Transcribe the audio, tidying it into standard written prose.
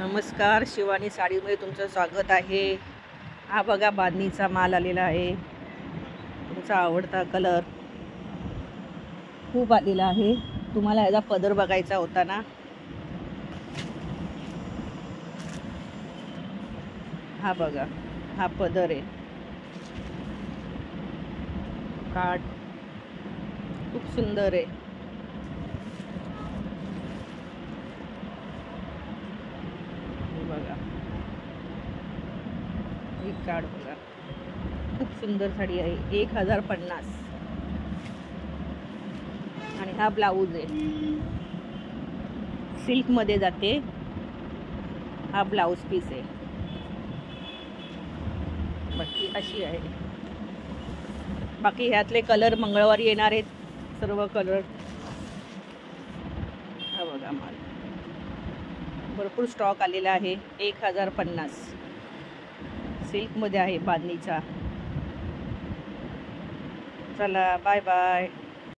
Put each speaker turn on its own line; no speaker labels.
नमस्कार, शिवानी साडीमध्ये तुमचं स्वागत आहे। हा बघा बांधणीचा माल आलेला आहे। तुमचा आवडता कलर खूप आलेला आहे। तुम्हाला याचा पदर बघायचा होता ना। हा बघा, हा पदर आहे। काठ खूप सुंदर आहे। बघा ही काठ बघा, खूप सुंदर साडी आहे। 1050 आणि हा ब्लाऊज आहे, सिल्क मध्ये जाते। हा ब्लाऊज पीस आहे। बाकी अशी आहे। बाकी ह्यातले कलर मंगळवारी येणार आहेत, सर्व कलर। हा बघा माल भरपूर स्टॉक आलेला आहे। 1050 सिल्क मध्ये आहे बांधणीचा। चला बाय बाय।